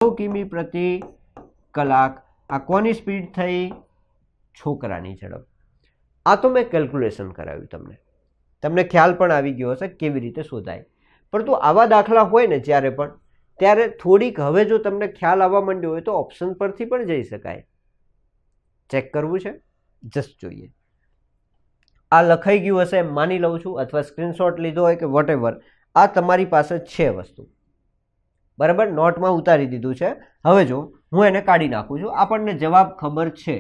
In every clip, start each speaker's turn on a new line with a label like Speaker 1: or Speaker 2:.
Speaker 1: 9 કિમી પ્રતિ કલાક આ કોની સ્પીડ થઈ? છોકરાની ઝડપ. આ તો મેં કેલ્ક્યુલેશન કરાવ્યું, તમને ખ્યાલ પણ આવી ગયો હશે કેવી રીતે શોધાય. પરંતુ આવા દાખલા હોય ને જ્યારે પણ, ત્યારે થોડીક હવે જો તમને ખ્યાલ આવવા માંડ્યો હોય તો ઓપ્શન પરથી પણ જઈ શકાય. ચેક કરવું છે, જસ્ટ જોઈએ. આ લખાઈ ગયું હશે એમ માની લઉં છું, અથવા સ્ક્રીનશોટ લીધો હોય કે વોટેવર, આ તમારી પાસે છે વસ્તુ, બરાબર, નોટમાં ઉતારી દીધું છે. હવે જો હું એને કાઢી નાખું છું, આપણને જવાબ ખબર છે.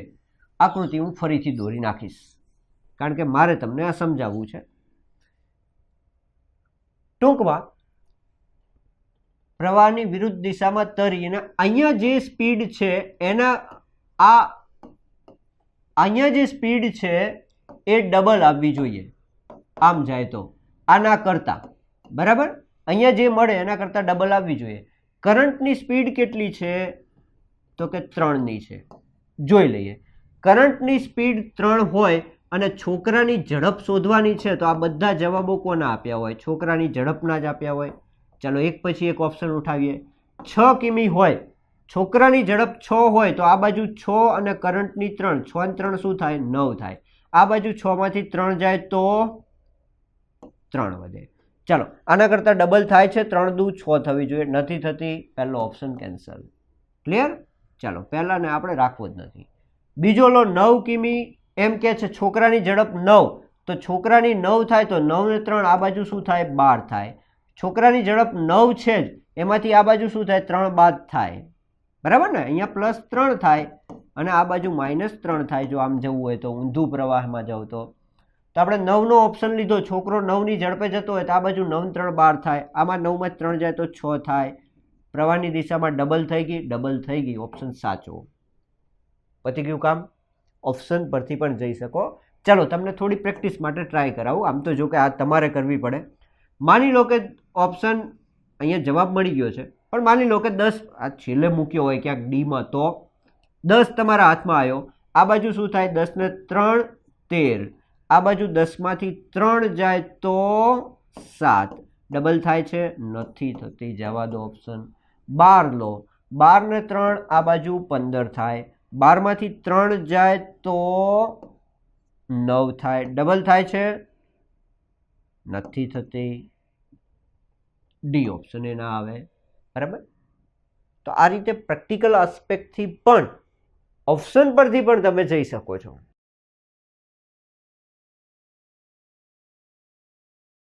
Speaker 1: આકૃતિ હું ફરીથી દોરી નાખીશ, કારણ કે મારે તમને આ સમજાવવું છે. ટૂંકમાં પ્રવાહની વિરુદ્ધ દિશામાં તરી અને અહીંયા જે સ્પીડ છે એના અહીંયા જે સ્પીડ છે એ ડબલ આવવી જોઈએ. આમ જાય તો આના કરતા, બરાબર, અહીંયા જે મળે એના કરતા ડબલ આવવી જોઈએ. કરંટની સ્પીડ કેટલી છે? તો કે 3 ની છે. જોઈ લઈએ. કરંટની સ્પીડ 3 હોય અને છોકરાની ઝડપ શોધવાની છે તો આ બધા જવાબો કોના આપ્યા હોય? છોકરાની ઝડપના જ આપ્યા હોય. ચાલો એક પછી એક ઓપ્શન ઉઠાવીએ. 6 કિમી હોય, છોકરાની ઝડપ 6 હોય તો આ બાજુ 6 અને કરંટની 3, 6 અને 3 શું થાય? 9 થાય. આ બાજુ 6 માંથી 3 જાય તો 3 વધે. ચાલો આના કરતાં ડબલ થાય છે, 3 દુ 6 થવી જોઈએ, નથી થતી, પહેલો ઓપ્શન કેન્સલ. ક્લિયર? ચાલો પહેલાને આપણે રાખવો જ નથી. બીજો લો, 9 કિમી એમ કે છે, છોકરાની ઝડપ 9, તો છોકરાની 9 થાય તો 9 ને 3 આ બાજુ શું થાય? 12 થાય. છોકરાની ઝડપ 9 છે જ, એમાંથી આ બાજુ શું થાય? 3 બાદ થાય, બરાબર ને? અહીંયા +3 થાય અને આ બાજુ -3 થાય. જો આમ જવું હોય તો, ઊંધું પ્રવાહમાં જાવ તો આપણે 9 નો ઓપ્શન લીધો. છોકરો 9 ની ઝડપે જતો હોય તો આ બાજુ 9 3 12 થાય. આમાં 9 માં 3 જાય તો 6 થાય. પ્રવાહની દિશામાં ડબલ થઈ ગઈ. ઓપ્શન સાચો. પતી ગયું કામ. ઓપ્શન પરથી પણ જઈ શકો. ચાલો તમને થોડી પ્રેક્ટિસ માટે ટ્રાય કરાવું. આમ તો જો કે આ તમારે કરવી પડે. માની લો કે ઓપ્શન અહીંયા જવાબ મળી ગયો છે, પણ માની લો કે 10 આ છેલ્લે મૂક્યો હોય ક્યાંક ડીમાં, તો 10 તમારા હાથમાં આવ્યો. આ બાજુ શું થાય? 10 ને 3 13. આ બાજુ 10 માંથી 3 જાય તો 7. ડબલ થાય છે? નથી થતી, જવા દો ઓપ્શન. 12 લો, 12 ને 3 આ બાજુ 15 થાય. 12 માંથી 3 જાય તો 9 થાય. ડબલ થાય છે? નથી થતી. ડી ઓપ્શન એ ના આવે, બરાબર. તો આ રીતે પ્રેક્ટિકલ આસ્પેક્ટથી પણ ઓપ્શન પરથી પણ તમે જઈ શકો છો.